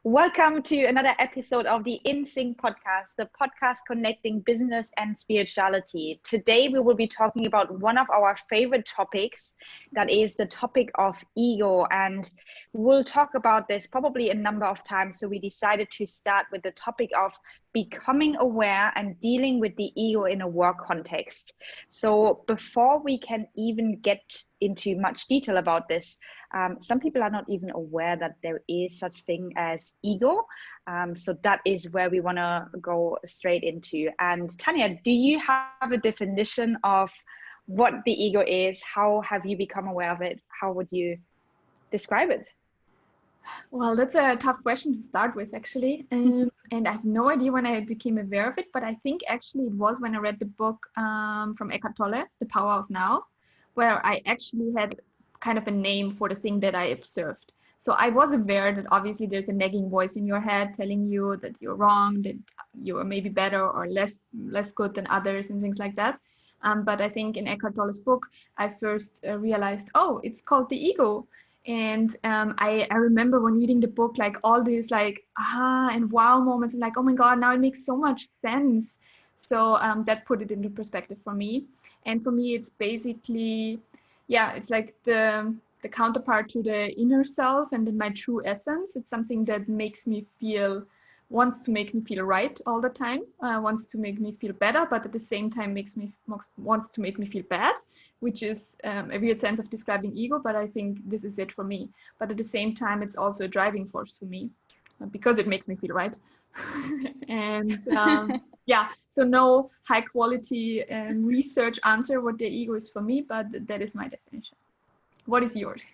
Welcome to another episode of the in.sync podcast, the podcast connecting business and spirituality. Today, we will be talking about one of our favorite topics, that is the topic of ego. And we'll talk about this probably a number of times. So we decided to start with the topic of becoming aware and dealing with the ego in a work context. So before we can even get into much detail about this, some people are not even aware that there is such thing as ego. So that is where we want to go straight into. And Tanya, do you have a definition of what the ego is? How have you become aware of it? How would you describe it? Well, that's a tough question to start with, actually. And I have no idea when I became aware of it, but I think actually it was when I read the book from Eckhart Tolle, The Power of Now, where I actually had kind of a name for the thing that I observed. So I was aware that obviously there's a nagging voice in your head telling you that you're wrong, that you are maybe better or less good than others and things like that. But I think in Eckhart Tolle's book, I first realized, oh, it's called the ego. And I remember when reading the book, like all these like aha and wow moments, and like, oh my God, now it makes so much sense. So that put it into perspective for me. And for me, it's basically, yeah, it's like the counterpart to the inner self and then my true essence. It's something that wants to make me feel right all the time, wants to make me feel better, but at the same time wants to make me feel bad, which is a weird sense of describing ego, but I think this is it for me. But at the same time, it's also a driving force for me because it makes me feel right. And yeah, so no high quality research answer what the ego is for me, but that is my definition. What is yours?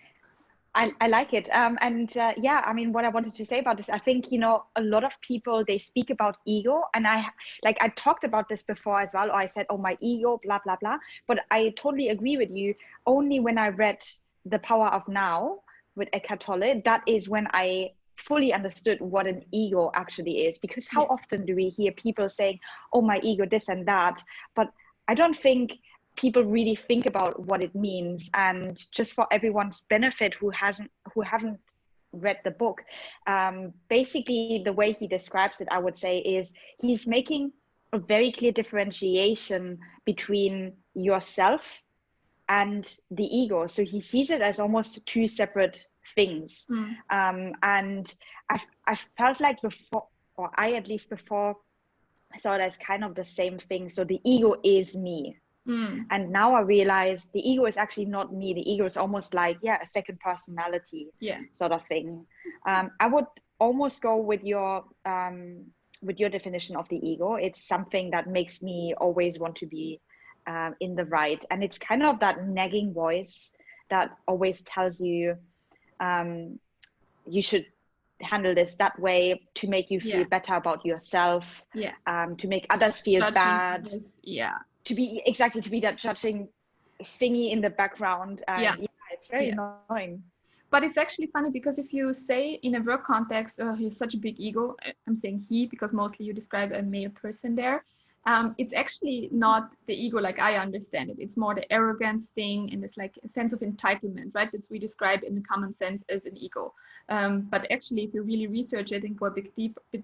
I like it. Yeah, I mean, what I wanted to say about this, I think, a lot of people, they speak about ego, and I talked about this before as well, or I said, oh, my ego, blah, blah, blah. But I totally agree with you. Only when I read The Power of Now with Eckhart Tolle, that is when I fully understood what an ego actually is. Because how often do we hear people saying, oh, my ego, this and that? But I don't think people really think about what it means. And just for everyone's benefit who haven't read the book, basically the way he describes it, I would say, is he's making a very clear differentiation between yourself and the ego. So he sees it as almost two separate things. And I felt like before, or I at least before saw it as kind of the same thing. So the ego is me. And now I realize the ego is actually not me. The ego is almost like, a second personality sort of thing. I would almost go with your definition of the ego. It's something that makes me always want to be in the right. And it's kind of that nagging voice that always tells you, you should handle this that way to make you feel better about yourself, to make others feel bad. To be that judging thingy in the background. It's very annoying. But it's actually funny because if you say in a work context, oh, he has such a big ego, I'm saying he because mostly you describe a male person there. It's actually not the ego like I understand it. It's more the arrogance thing, and it's like a sense of entitlement, right? That's we describe in the common sense as an ego. But actually, if you really research it and go a bit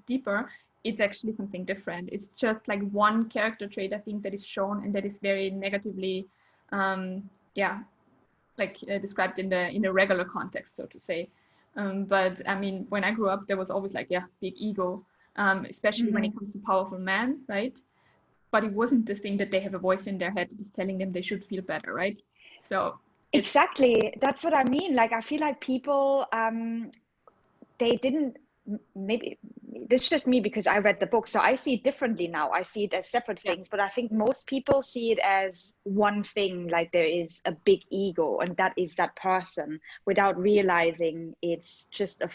deeper, it's actually something different. It's just like one character trait, I think, that is shown and that is very negatively, described in the regular context, so to say. But I mean, when I grew up, there was always like, big ego, especially when it comes to powerful men, right? But it wasn't the thing that they have a voice in their head that is telling them they should feel better, right? So exactly, that's what I mean. Like, I feel like people, they didn't, maybe this is just me because I read the book, so I see it differently now. I see it as separate things, but I think most people see it as one thing, like there is a big ego and that is that person, without realizing it's just a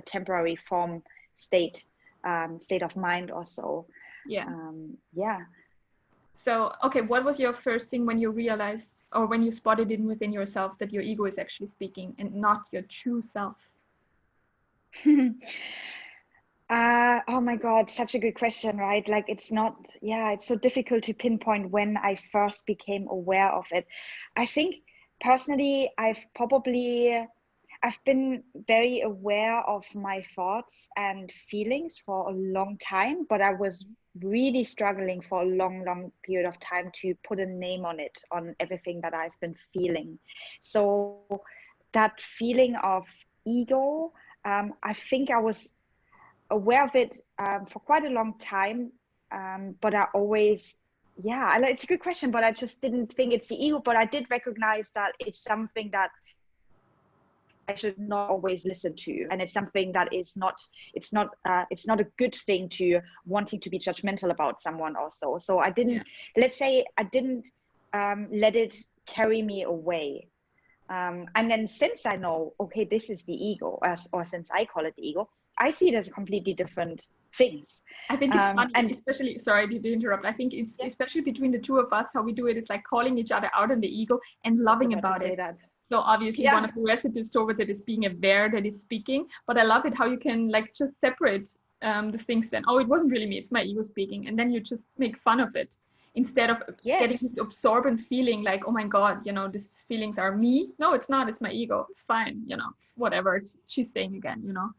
temporary form, state of mind or so. So, okay, what was your first thing when you realized or when you spotted it within yourself that your ego is actually speaking and not your true self? Oh my God, such a good question, right? Like it's so difficult to pinpoint when I first became aware of it. I think personally, I've been very aware of my thoughts and feelings for a long time, but I was really struggling for a long period of time to put a name on it, on everything that I've been feeling. So that feeling of ego, I think I was aware of it for quite a long time, but I always, yeah, it's a good question, but I just didn't think it's the ego, but I did recognize that it's something that I should not always listen to, and it's something that is not, it's not a good thing to wanting to be judgmental about someone also. So I didn't, let's say I didn't let it carry me away. And then since I know, okay, this is the ego, or since I call it the ego, I see it as completely different things. I think it's funny, And especially, sorry to interrupt. I think it's especially between the two of us, how we do it. It's like calling each other out on the ego and loving about it. that. So obviously one of the recipes towards it is being aware that it's speaking, but I love it how you can like just separate the things then. Oh, it wasn't really me, it's my ego speaking. And then you just make fun of it instead of getting this absorbent feeling like, oh my God, you know, these feelings are me. No, it's not, it's my ego. It's fine, you know, it's whatever. She's saying again, you know.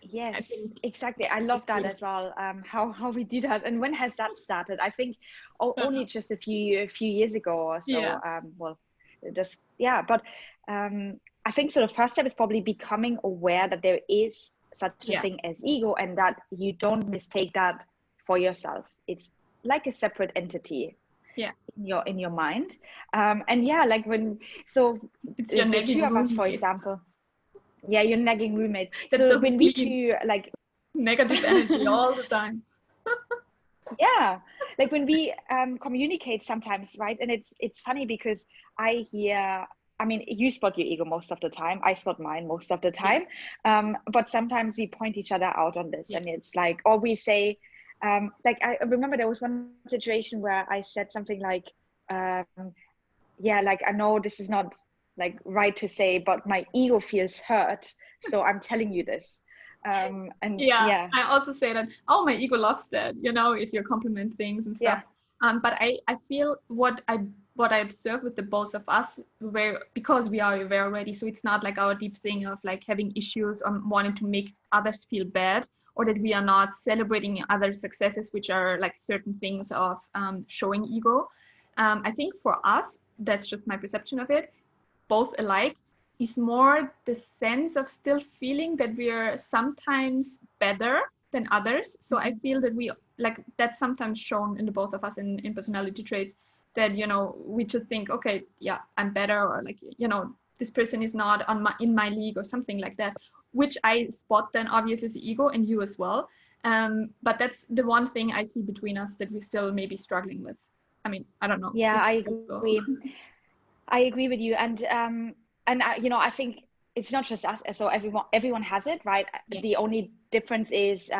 Yes, exactly. I love that as well. How we do that, and when has that started? I think only just a few years ago or so. Well, just but I think so. The first step is probably becoming aware that there is such a thing as ego, and that you don't mistake that for yourself. It's like a separate entity. In your mind, and like when it's the two of us, for example. Yeah, your nagging roommate. That so when we two like negative energy all the time. Yeah, like when we communicate sometimes, right? And it's funny because I hear, I mean, you spot your ego most of the time. I spot mine most of the time. But sometimes we point each other out on this, and it's like, or we say, like I remember there was one situation where I said something like, like I know this is not like right to say, but my ego feels hurt, so I'm telling you this. And I also say that, oh, my ego loves that, you know, if you compliment things and stuff. But I feel what I observe with the both of us, where because we are aware already, so it's not like our deep thing of like having issues or wanting to make others feel bad, or that we are not celebrating other successes, which are like certain things of showing ego. I think for us, that's just my perception of it, both alike, is more the sense of still feeling that we are sometimes better than others. So I feel that we like that's sometimes shown in the both of us in personality traits, that, you know, we just think, okay, yeah, I'm better, or like, you know, this person is not in my league or something like that, which I spot then obviously as ego, and you as well. But that's the one thing I see between us that we still may be struggling with. I mean, I don't know. Yeah, I agree. I agree with you. And you know, I think it's not just us. So everyone has it, right? The only difference is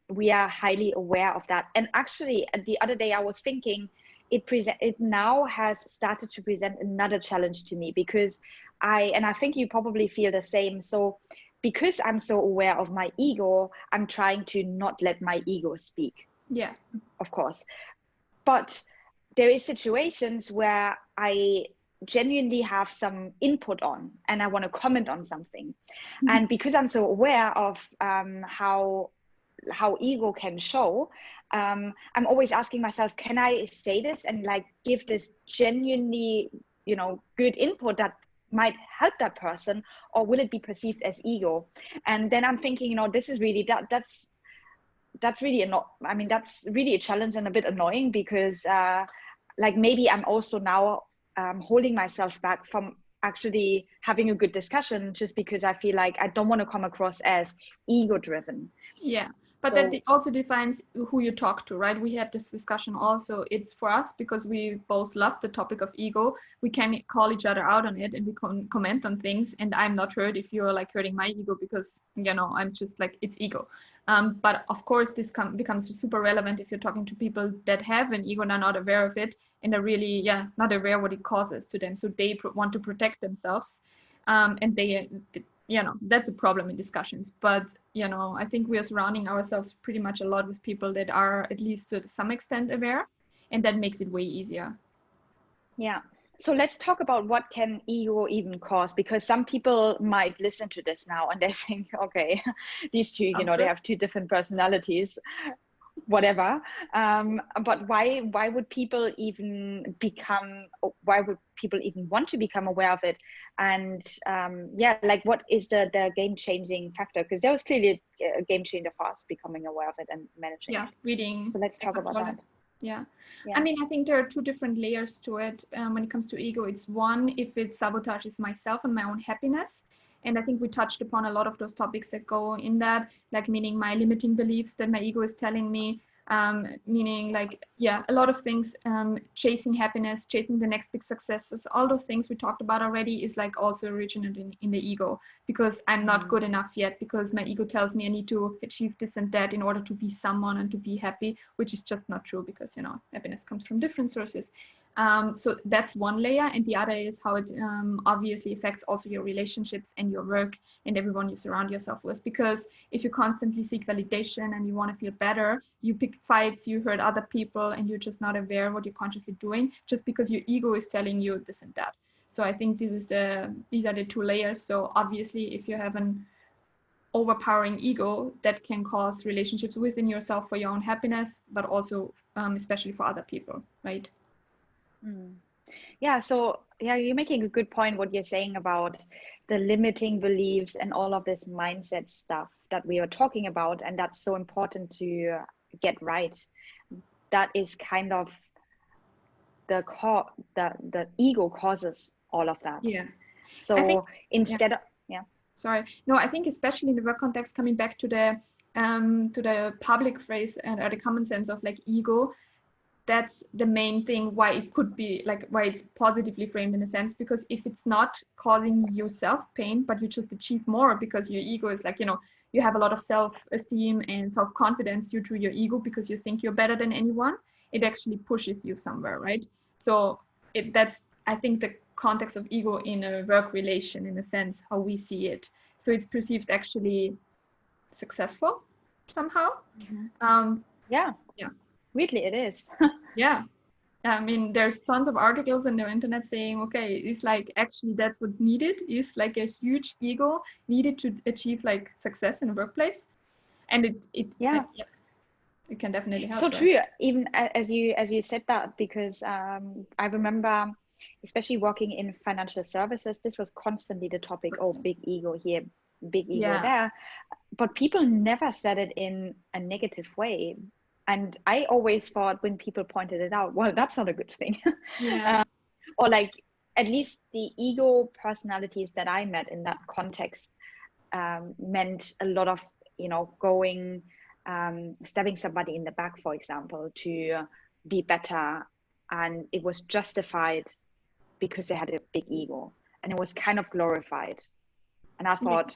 we are highly aware of that. And actually, the other day I was thinking, it now has started to present another challenge to me, because I think you probably feel the same. So because I'm so aware of my ego, I'm trying to not let my ego speak. Yeah, of course. But there is situations where I genuinely have some input on, and I want to comment on something. And because I'm so aware of how ego can show, I'm always asking myself, can I say this and like give this genuinely, you know, good input that might help that person, or will it be perceived as ego? And then I'm thinking, you know, this is really that's really that's really a challenge and a bit annoying, because like maybe I'm also now holding myself back from actually having a good discussion, just because I feel like I don't want to come across as ego driven. Yeah, but that also defines who you talk to, right? We had this discussion also. It's for us, because we both love the topic of ego. We can call each other out on it, and we can comment on things. And I'm not hurt if you're like hurting my ego, because, you know, I'm just like, it's ego. But of course, this becomes super relevant if you're talking to people that have an ego and are not aware of it, and are really, not aware what it causes to them. So they want to protect themselves, and they you know, that's a problem in discussions. But, you know, I think we are surrounding ourselves pretty much a lot with people that are at least to some extent aware, and that makes it way easier. Yeah, So let's talk about what can ego even cause, because some people might listen to this now and they think, okay, these two, you know, they have two different personalities, whatever. But why would people even want to become aware of it? And yeah, like what is the game-changing factor? Because there was clearly a game changer for us becoming aware of it and managing it. Reading. So let's talk about that. Yeah. I mean, I think there are two different layers to it when it comes to ego. It's one, if it sabotages myself and my own happiness. And I think we touched upon a lot of those topics that go in that, like meaning my limiting beliefs that my ego is telling me, meaning like, yeah, a lot of things, chasing happiness, chasing the next big successes, all those things we talked about already is like also originated in the ego, because I'm not good enough yet, because my ego tells me I need to achieve this and that in order to be someone and to be happy, which is just not true, because, you know, happiness comes from different sources. So that's one layer, and the other is how it obviously affects also your relationships and your work and everyone you surround yourself with. Because if you constantly seek validation and you want to feel better, you pick fights, you hurt other people, and you're just not aware what you're consciously doing, just because your ego is telling you this and that. So I think these are the two layers. So obviously, if you have an overpowering ego, that can cause relationships within yourself for your own happiness, but also especially for other people, right? Yeah, so yeah, you're making a good point what you're saying about the limiting beliefs and all of this mindset stuff that we are talking about, and that's so important to get right. That is kind of the ego causes all of that. Yeah. So I think, instead of sorry, no, I think especially in the work context, coming back to the public phrase and or the common sense of like ego, that's the main thing why it could be like why it's positively framed in a sense, because if it's not causing yourself pain, but you just achieve more because your ego is like, you know, you have a lot of self-esteem and self-confidence due to your ego because you think you're better than anyone, it actually pushes you somewhere, right? So that's, I think, the context of ego in a work relation, in a sense, how we see it. So it's perceived actually successful somehow. yeah, weirdly it is. Yeah. I mean, there's tons of articles on the internet saying, okay, it's like actually that's what needed is like a huge ego needed to achieve like success in a workplace, and it can definitely help. So right? true, even as you said that, because I remember, especially working in financial services, this was constantly the topic. Oh, big ego here, big ego there, but people never said it in a negative way. And I always thought when people pointed it out, well, that's not a good thing. Or like at least the ego personalities that I met in that context meant a lot of, you know, going, stabbing somebody in the back, for example, to be better. And it was justified because they had a big ego and it was kind of glorified. And I thought,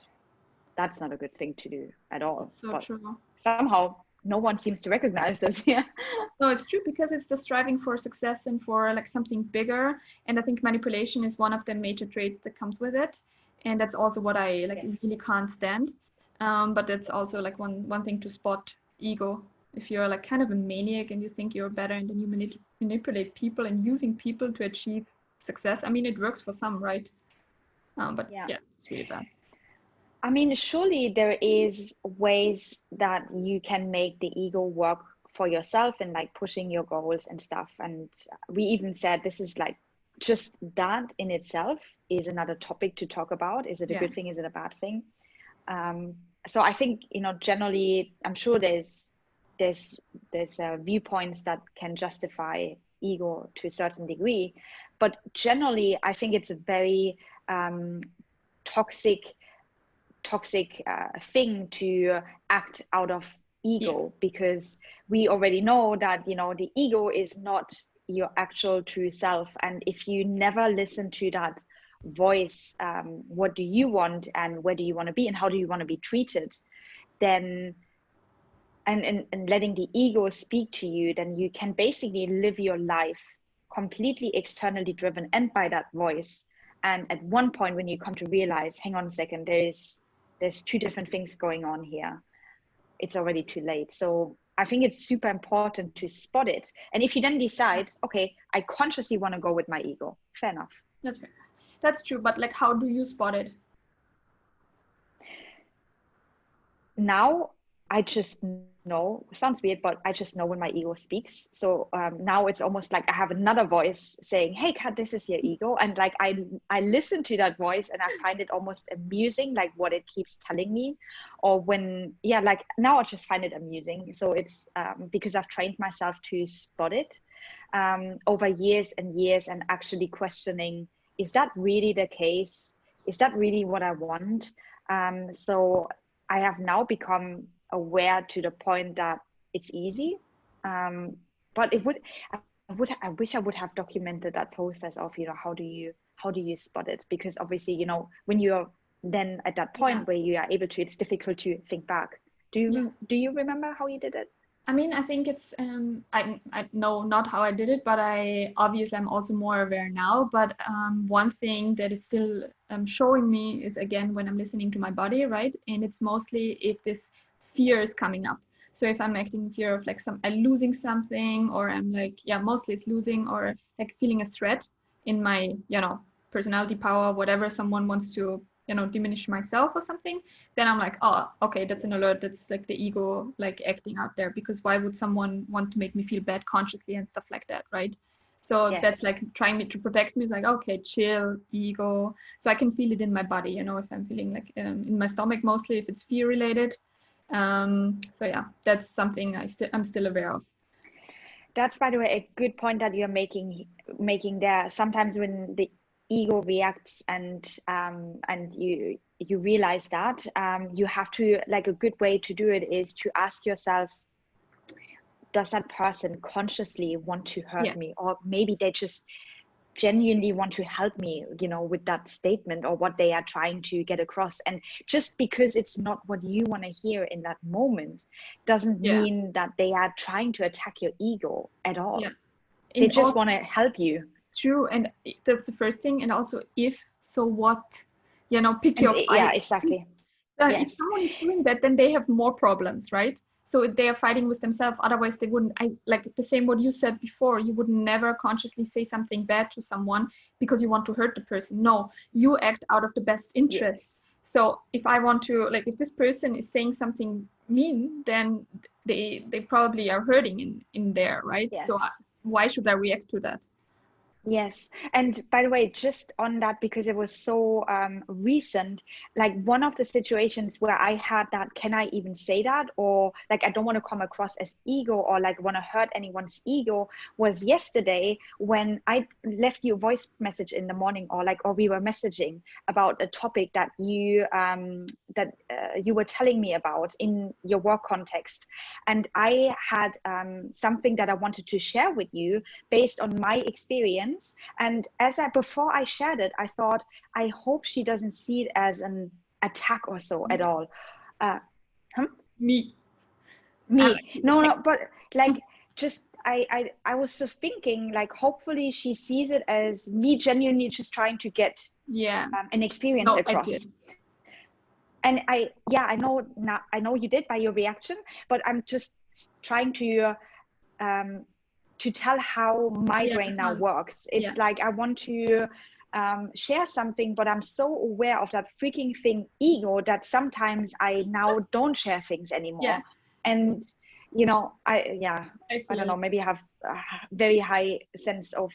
that's not a good thing to do at all. So but true. Somehow no one seems to recognize this. Yeah. No, it's true, because it's the striving for success and for like something bigger. And I think manipulation is one of the major traits that comes with it. And that's also what I like really can't stand. But that's also like one thing to spot ego. If you're like kind of a maniac and you think you're better, and then you manipulate people and using people to achieve success. I mean, it works for some, right? But yeah, it's really bad. I mean, surely there is ways that you can make the ego work for yourself and like pushing your goals and stuff. And we even said this is like just that in itself is another topic to talk about. Is it a good thing? Is it a bad thing? So I think, you know, generally, I'm sure there's viewpoints that can justify ego to a certain degree, but generally, I think it's a very toxic thing to act out of ego, because we already know that, you know, the ego is not your actual true self. And if you never listen to that voice, what do you want and where do you want to be and how do you want to be treated, then and letting the ego speak to you, then you can basically live your life completely externally driven and by that voice. And at one point when you come to realize, hang on a second, there's two different things going on here, it's already too late. So I think it's super important to spot it. And if you then decide, okay, I consciously want to go with my ego, fair enough. That's fair. That's true. But like, how do you spot it? Now I just know, sounds weird, but I just know when my ego speaks. So now it's almost like I have another voice saying, hey Kat, this is your ego. And like I listen to that voice and I find it almost amusing, like what it keeps telling me. Or when, yeah, like now I just find it amusing. So it's because I've trained myself to spot it over years and years, and actually questioning, is that really the case? Is that really what I want? So I have now become aware to the point that it's easy. But I wish I would have documented that process of, how do you spot it? Because obviously, when you're then at that point where you are able to, it's difficult to think back. Do you remember how you did it? I mean, I think it's, I know not how I did it, but obviously I'm also more aware now. But one thing that is still showing me is, again, when I'm listening to my body, right? And it's mostly if this fear is coming up. So if I'm acting in fear of like losing something, or I'm like, mostly it's losing, or like feeling a threat in my, personality power, whatever someone wants to, diminish myself or something, then I'm like, oh, okay, that's an alert. That's like the ego like acting out there, because why would someone want to make me feel bad consciously and stuff like that, right? So that's like trying to protect me. It's like, okay, chill, ego. So I can feel it in my body, if I'm feeling like in my stomach, mostly if it's fear related. So yeah, that's something I'm still aware of. That's, by the way, a good point that you're making there. Sometimes when the ego reacts and you realize that, you have to, like, a good way to do it is to ask yourself, does that person consciously want to hurt me? Or maybe they just genuinely want to help me, with that statement or what they are trying to get across. And just because it's not what you want to hear in that moment doesn't mean that they are trying to attack your ego at all. They just want to help you. True. And that's the first thing. And also, if so, what, pick your fight. Yeah, exactly. If someone is doing that, then they have more problems, right? So they are fighting with themselves. Otherwise, they wouldn't. Like the same what you said before. You would never consciously say something bad to someone because you want to hurt the person. No, you act out of the best interest. So if I want to, like, if this person is saying something mean, then they probably are hurting in there, right? So why should I react to that? Yes. And by the way, just on that, because it was so recent, like one of the situations where I had that, can I even say that? Or like, I don't want to come across as ego or like want to hurt anyone's ego, was yesterday when I left you a voice message in the morning, or we were messaging about a topic that you were telling me about in your work context. And I had something that I wanted to share with you based on my experience. And before I shared it, I thought, I hope she doesn't see it as an attack or so at all. Me. No, but like, just I was just thinking, like, hopefully she sees it as me genuinely just trying to get an experience across. And I know now, I know you did by your reaction, but I'm just trying to tell how my brain now works. It's like, I want to share something, but I'm so aware of that freaking thing, ego, that sometimes I now don't share things anymore. And I don't know, maybe I have a very high sense of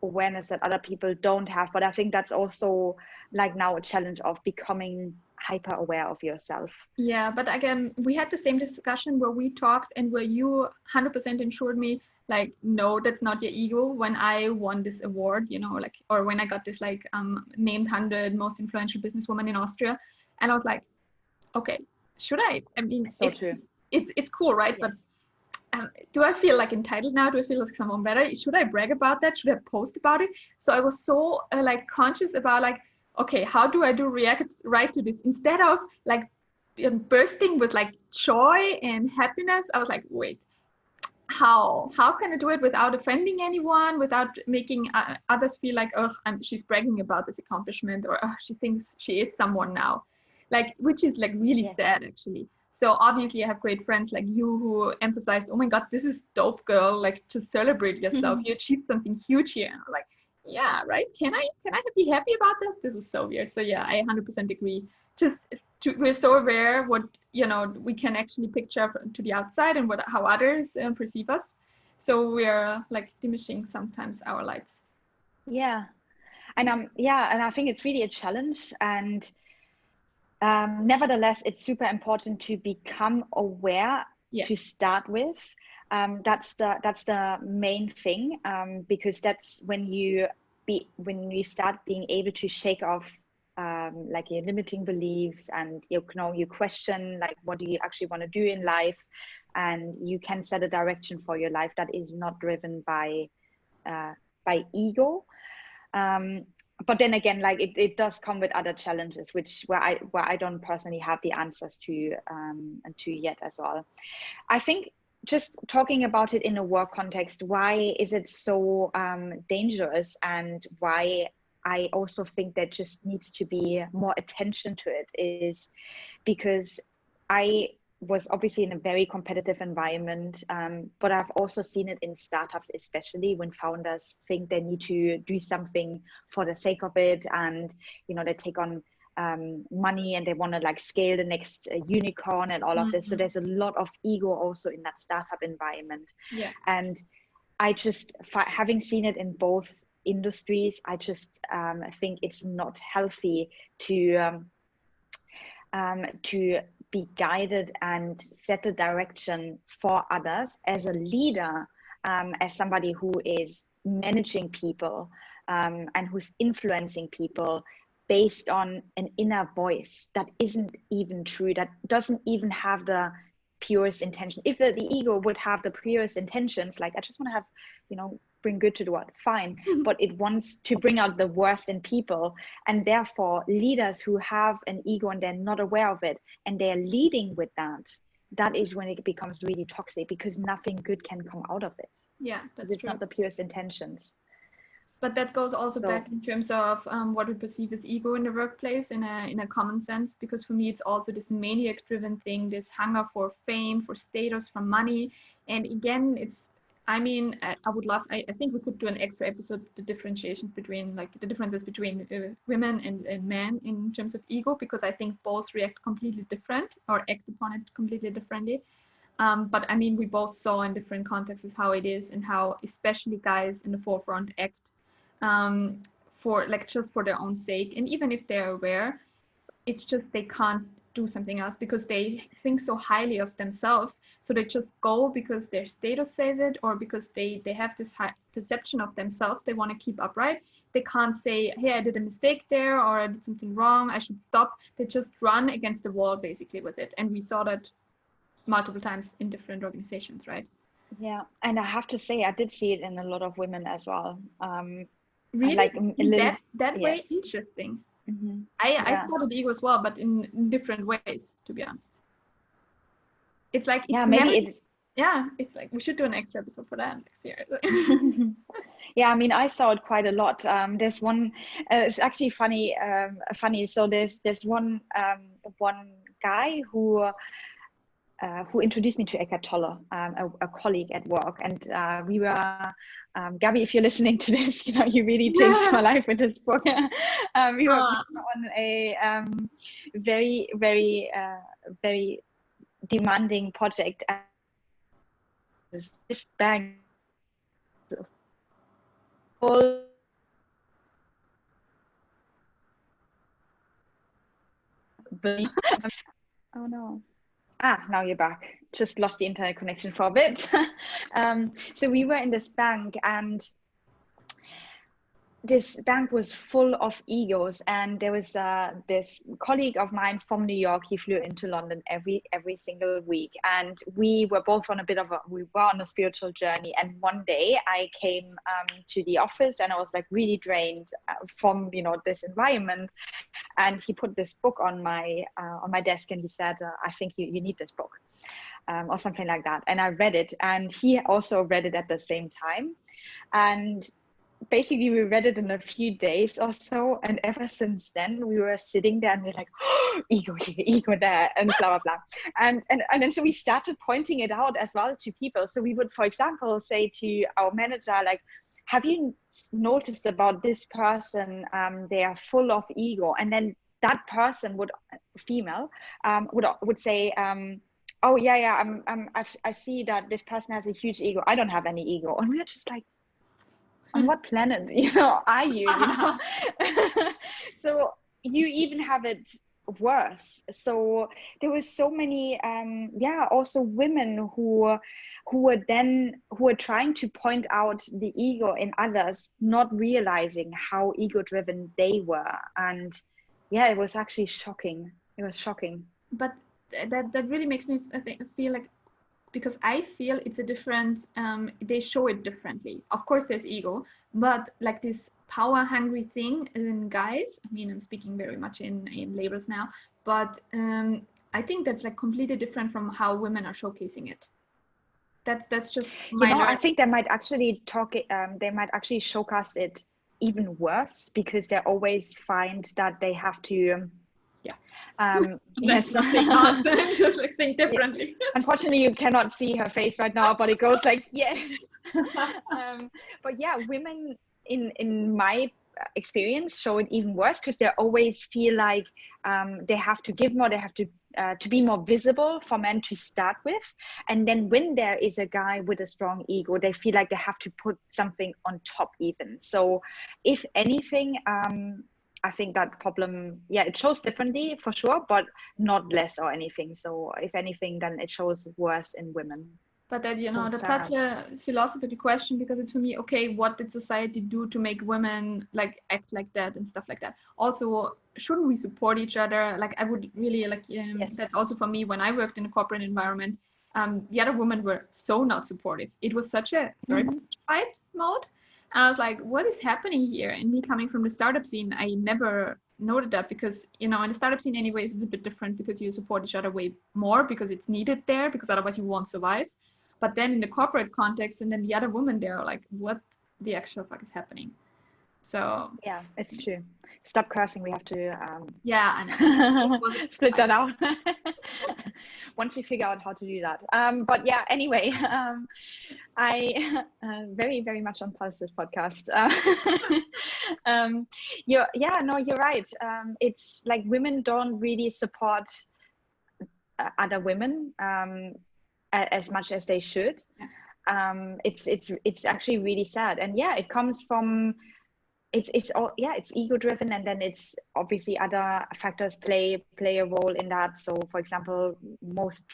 awareness that other people don't have, but I think that's also like now a challenge of becoming hyper aware of yourself. Yeah, but again, we had the same discussion where we talked and where you 100% assured me, like, no, that's not your ego. When I won this award, like, or when I got this like named 100 most influential businesswoman in Austria, and I was like, okay, should I mean, so true. It's cool, right? Yes. But do I feel like entitled now? Do I feel like someone better? Should I brag about that? Should I post about it? So I was so like conscious about like, okay, how do I react right to this? Instead of like bursting with like joy and happiness, I was like, wait, how can I do it without offending anyone, without making others feel like, oh, she's bragging about this accomplishment, or oh, she thinks she is someone now, like, which is like really sad actually. So obviously I have great friends like you who emphasized, oh my God, this is dope, girl. Like, just celebrate yourself. You achieved something huge here. And I'm like, yeah, right. Can I be happy about this? This is so weird. So yeah, I 100% agree. We're so aware what, we can actually picture to the outside and how others perceive us. So we're like diminishing sometimes our lights. Yeah. And I think it's really a challenge. And nevertheless, it's super important to become aware to start with. That's the main thing, because that's when you start being able to shake off like your limiting beliefs, and you question like, what do you actually want to do in life, and you can set a direction for your life that is not driven by ego. But then again, like it does come with other challenges, where I don't personally have the answers to yet as well. I think just talking about it in a work context, why is it so dangerous, and why I also think there just needs to be more attention to it, is because I was obviously in a very competitive environment, but I've also seen it in startups, especially when founders think they need to do something for the sake of it, and they take on money, and they want to like scale the next unicorn and all of this. So there's a lot of ego also in that startup environment. Yeah. And I just, having seen it in both industries, I just think it's not healthy to be guided and set the direction for others as a leader, as somebody who is managing people, and who's influencing people based on an inner voice that isn't even true, that doesn't even have the purest intention. If the ego would have the purest intentions, like, I just want to have, bring good to the world, fine, but it wants to bring out the worst in people. And therefore leaders who have an ego and they're not aware of it, and they're leading with that is when it becomes really toxic, because nothing good can come out of it. Yeah, that's it's true. Not the purest intentions. But that goes also back in terms of what we perceive as ego in the workplace in a common sense, because for me it's also this maniac driven thing, this hunger for fame, for status, for money. And again, I would love, I think we could do an extra episode, the differentiations between, like, the differences between women and men in terms of ego, because I think both react completely different or act upon it completely differently. But I mean, we both saw in different contexts how it is, and how especially guys in the forefront act for, like, just for their own sake. And even if they're aware, it's just they can't do something else because they think so highly of themselves. So they just go because their status says it, or because they have this high perception of themselves they want to keep upright. They can't say, hey, I did a mistake there, or I did something wrong, I should stop. They just run against the wall basically with it. And we saw that multiple times in different organizations, right? Yeah, and I have to say, I did see it in a lot of women as well. Really? Like that way? yes. Interesting. Mm-hmm. I spotted ego as well, but in different ways, to be honest. It's like, it's like we should do an extra episode for that next year. Yeah, I mean, I saw it quite a lot. There's one, it's actually funny. So there's one guy who introduced me to Eckhart Tolle, a colleague at work, and we were, Gabby, if you're listening to this, you really changed my life with this book. We were on a very, very, very demanding project. This bank full. Oh no. Now you're back. Just lost the internet connection for a bit. So we were in this bank, and this bank was full of egos, and there was this colleague of mine from New York. He flew into London every single week, and we were both on a spiritual journey. And one day I came to the office, and I was like really drained from this environment. And he put this book on my desk, and he said, I think you need this book, or something like that. And I read it, and he also read it at the same time. And basically we read it in a few days or so, and ever since then we were sitting there and we're like, oh, ego here, ego there, and blah blah blah. And then so we started pointing it out as well to people. So we would, for example, say to our manager, like, have you noticed about this person? They are full of ego. And then that person would, female, would say, oh yeah, I see that this person has a huge ego. I don't have any ego. And we're just like, on what planet, are you, So you even have it worse. So there was so many, also women who were trying to point out the ego in others, not realizing how ego driven they were. And yeah, it was actually shocking. It was shocking. But that really makes me feel like, because I feel it's a difference. They show it differently. Of course, there's ego, but like this power hungry thing in guys. I mean, I'm speaking very much in labels now, but I think that's like completely different from how women are showcasing it. That's just my I think they might actually they might actually showcase it even worse, because they always find that they have to yes. Just like saying differently. Yeah. Unfortunately, you cannot see her face right now, but it goes like, yes. But yeah, women in my experience show it even worse, because they always feel like they have to give more, they have to be more visible for men to start with. And then when there is a guy with a strong ego, they feel like they have to put something on top even. So if anything, I think that problem, it shows differently for sure, but not less or anything. So if anything, then it shows worse in women. But that, So that's sad. such a philosophical question, because it's for me, okay, what did society do to make women like act like that and stuff like that? Also, shouldn't we support each other? Like, I would really like, Yes. That's also for me when I worked in a corporate environment. The other women were so not supportive. It was such a fight mode. I was like, what is happening here? And me coming from the startup scene, I never noted that, because in the startup scene anyways, it's a bit different, because you support each other way more because it's needed there, because otherwise you won't survive. But then in the corporate context, and then the other women, they're like, what the actual fuck is happening? So yeah, it's true. Stop cursing. We have to I know. split that out once we figure out how to do that. But yeah, anyway, I very, very much on pulse this podcast. You're right. It's like women don't really support other women as much as they should. It's actually really sad. And yeah, it comes from it's ego driven, and then it's obviously other factors play a role in that. So for example, most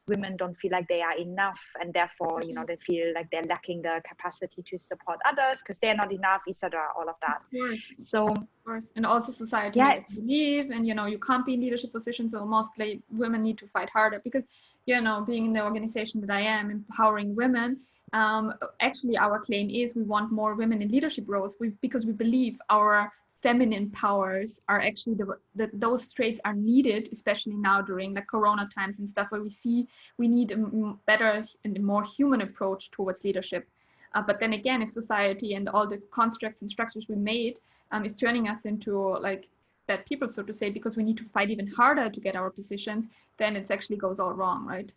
women don't feel like they are enough, and therefore they feel like they're lacking the capacity to support others because they're not enough, etc., all of that. Of course. So of course. And also society makes you believe, and you can't be in leadership positions, so mostly women need to fight harder, because being in the organization that I am, empowering women, actually our claim is we want more women in leadership roles, because we believe our feminine powers are actually those traits are needed, especially now during like corona times and stuff, where we see we need a better and a more human approach towards leadership. But then again, if society and all the constructs and structures we made is turning us into like that people, so to say, because we need to fight even harder to get our positions, then it actually goes all wrong, right?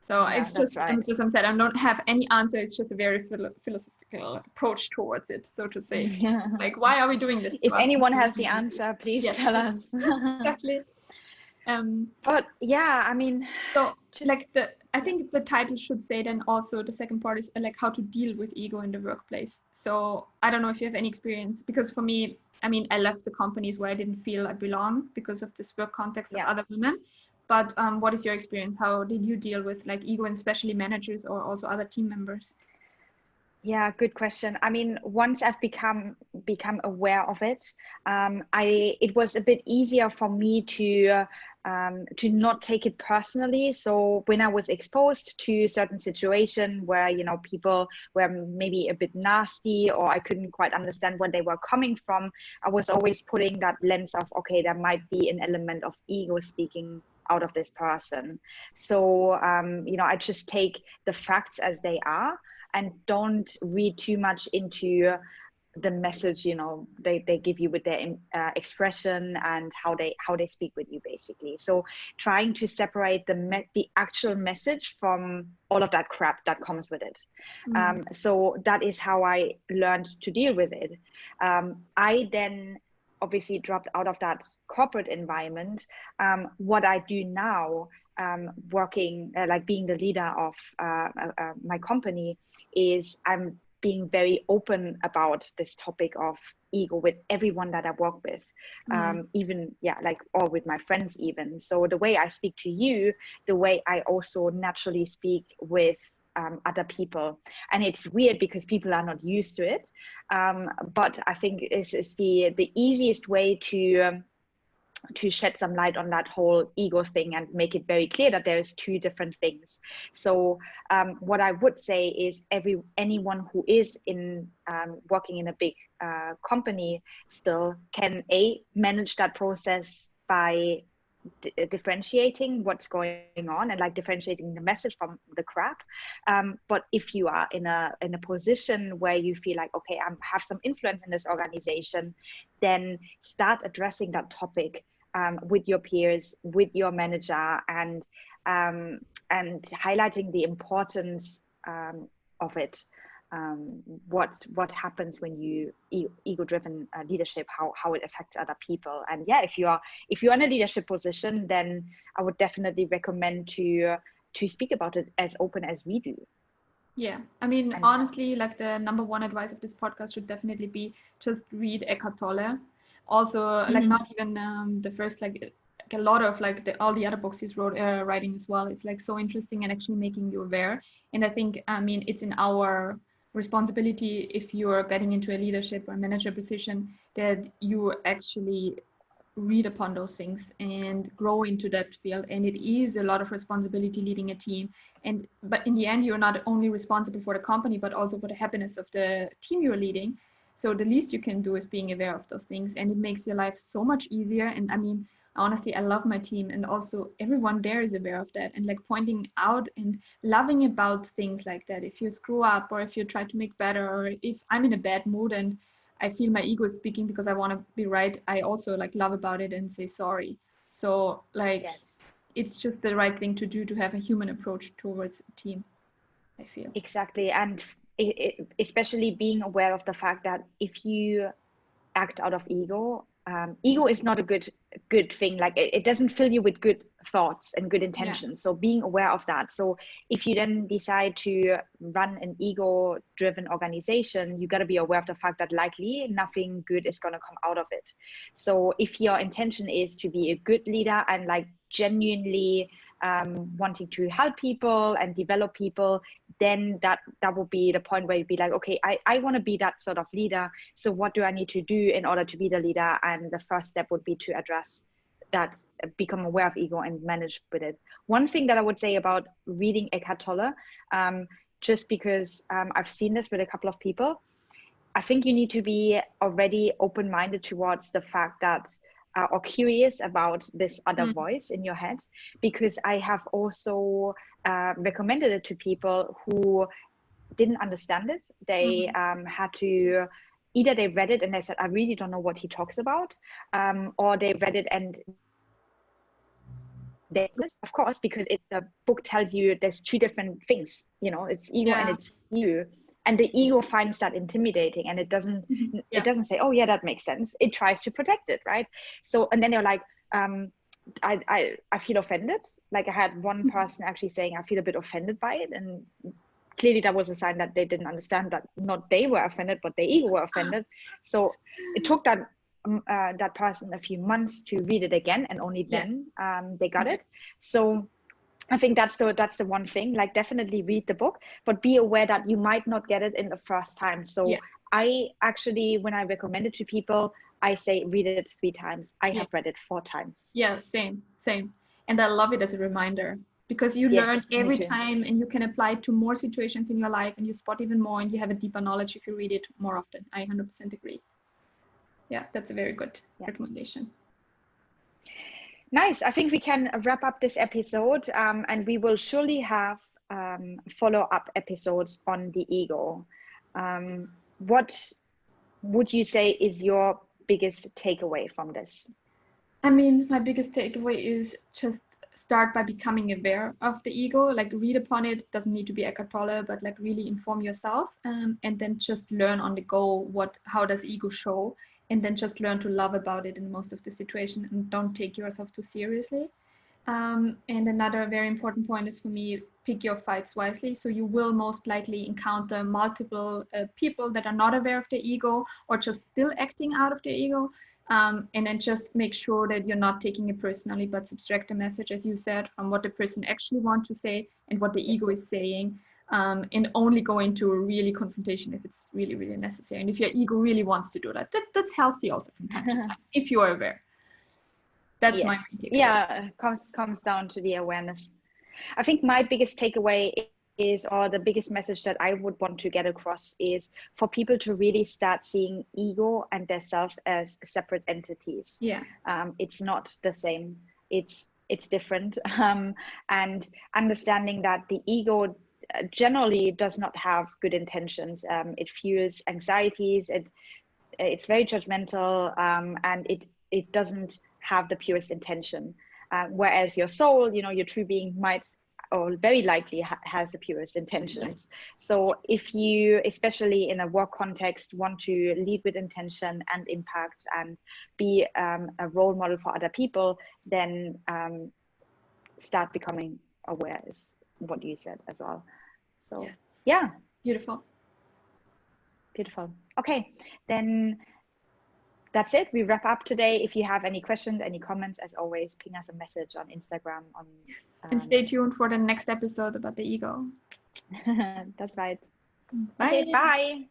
So it's just, right. As I said, I don't have any answer. It's just a very philosophical approach towards it, so to say. Yeah. Like, why are we doing this? If anyone has the answer, please tell us. Exactly. But yeah, I mean, so like I think the title should say then also the second part is like how to deal with ego in the workplace. So I don't know if you have any experience, because for me, I mean, I left the companies where I didn't feel I belong because of this work context of other women. But what is your experience? How did you deal with like ego, and especially managers or also other team members? Yeah, good question. I mean, once I've become aware of it, it was a bit easier for me to not take it personally. So when I was exposed to certain situation where people were maybe a bit nasty, or I couldn't quite understand where they were coming from, I was always putting that lens of, okay, there might be an element of ego speaking out of this person. So I just take the facts as they are and don't read too much into the message, you know, they give you with their expression and how they speak with you, basically. So trying to separate the actual message from all of that crap that comes with it. So that is how I learned to deal with it. I then obviously dropped out of that corporate environment. What I do now, working like being the leader of my company, is I'm being very open about this topic of ego with everyone that I work with, even, yeah, like, or with my friends even. So the way I speak to you, the way I also naturally speak with other people. And it's weird because people are not used to it. But I think it's the easiest way to shed some light on that whole ego thing and make it very clear that there's two different things. So what I would say is anyone who is in working in a big company still can manage that process by differentiating what's going on and like differentiating the message from the crap. But if you are in a position where you feel like, okay, I have some influence in this organization, then start addressing that topic with your peers, with your manager, and highlighting the importance of it. What happens when you ego-driven leadership, how it affects other people. And yeah, if you're in a leadership position, then I would definitely recommend to speak about it as open as we do. Yeah, I mean, honestly, like the number one advice of this podcast should definitely be just read Eckhart Tolle. Also, like not even the first, like a lot of like all the other books he's writing as well. It's like so interesting and actually making you aware. And I think, I mean, it's in our responsibility, if you're getting into a leadership or manager position, that you actually read upon those things and grow into that field. And it is a lot of responsibility leading a team. But in the end, you're not only responsible for the company, but also for the happiness of the team you're leading. So the least you can do is being aware of those things, and it makes your life so much easier. And I mean, honestly, I love my team, and also everyone there is aware of that, and like pointing out and loving about things like that. If you screw up, or if you try to make better, or if I'm in a bad mood and I feel my ego is speaking because I want to be right, I also like love about it and say sorry. So like, yes, it's just the right thing to do, to have a human approach towards a team, I feel. Exactly. And especially being aware of the fact that if you act out of ego, ego is not a good thing. Like it doesn't fill you with good thoughts and good intentions. So being aware of that. So if you then decide to run an ego driven organization, you got to be aware of the fact that likely nothing good is going to come out of it. So if your intention is to be a good leader and like genuinely wanting to help people and develop people, then that will be the point where you'd be like, okay, I want to be that sort of leader. So what do I need to do in order to be the leader? And the first step would be to address that, become aware of ego and manage with it. One thing that I would say about reading Eckhart Tolle, just because I've seen this with a couple of people, I think you need to be already open-minded towards the fact that or curious about this other voice in your head, because I have also recommended it to people who didn't understand it. They had to, either they read it and they said, I really don't know what he talks about, or they read it and they, of course, because the book tells you there's two different things, you know, it's ego and it's you. And the ego finds that intimidating, and it doesn't say, oh yeah, that makes sense. It tries to protect it, right? So, and then they're like, I feel offended. Like I had one person actually saying, I feel a bit offended by it. And clearly that was a sign that they didn't understand that not they were offended, but their ego were offended. So it took that person a few months to read it again, and only then they got it. So I think that's the one thing, like definitely read the book, but be aware that you might not get it in the first time. So I actually, when I recommend it to people, I say read it 3 times. I have read it 4 times. Yeah, same. And I love it as a reminder, because you learn every time, and you can apply it to more situations in your life, and you spot even more, and you have a deeper knowledge if you read it more often. I 100% agree. Yeah, that's a very good recommendation. Nice. I think we can wrap up this episode, and we will surely have follow-up episodes on the ego. What would you say is your biggest takeaway from this? I mean, my biggest takeaway is just start by becoming aware of the ego, like read upon it. Doesn't need to be Eckhart Tolle, but like really inform yourself, and then just learn on the go how does ego show, and then just learn to love about it in most of the situation, and don't take yourself too seriously. And another very important point is for me, pick your fights wisely. So you will most likely encounter multiple people that are not aware of their ego or just still acting out of their ego. And then just make sure that you're not taking it personally, but subtract the message, as you said, from what the person actually wants to say and what the ego is saying. And only go into a really confrontation if it's really, really necessary. And if your ego really wants to do that, that's healthy also from time to time, if you are aware. That's my main takeaway. Yeah, comes down to the awareness. I think my biggest takeaway is, or the biggest message that I would want to get across, is for people to really start seeing ego and themselves as separate entities. Yeah. It's not the same. It's different. And understanding that the ego generally does not have good intentions. It fuels anxieties. It's very judgmental, and it doesn't have the purest intention. Whereas your soul, your true being, might or very likely has the purest intentions. So if you, especially in a work context, want to lead with intention and impact and be a role model for other people, then start becoming aware, is what you said as well. So yes. Yeah. Beautiful. Okay, then that's it. We wrap up today. If you have any questions, any comments, as always, ping us a message on Instagram. And stay tuned for the next episode about the ego. That's right. Bye. Okay, bye.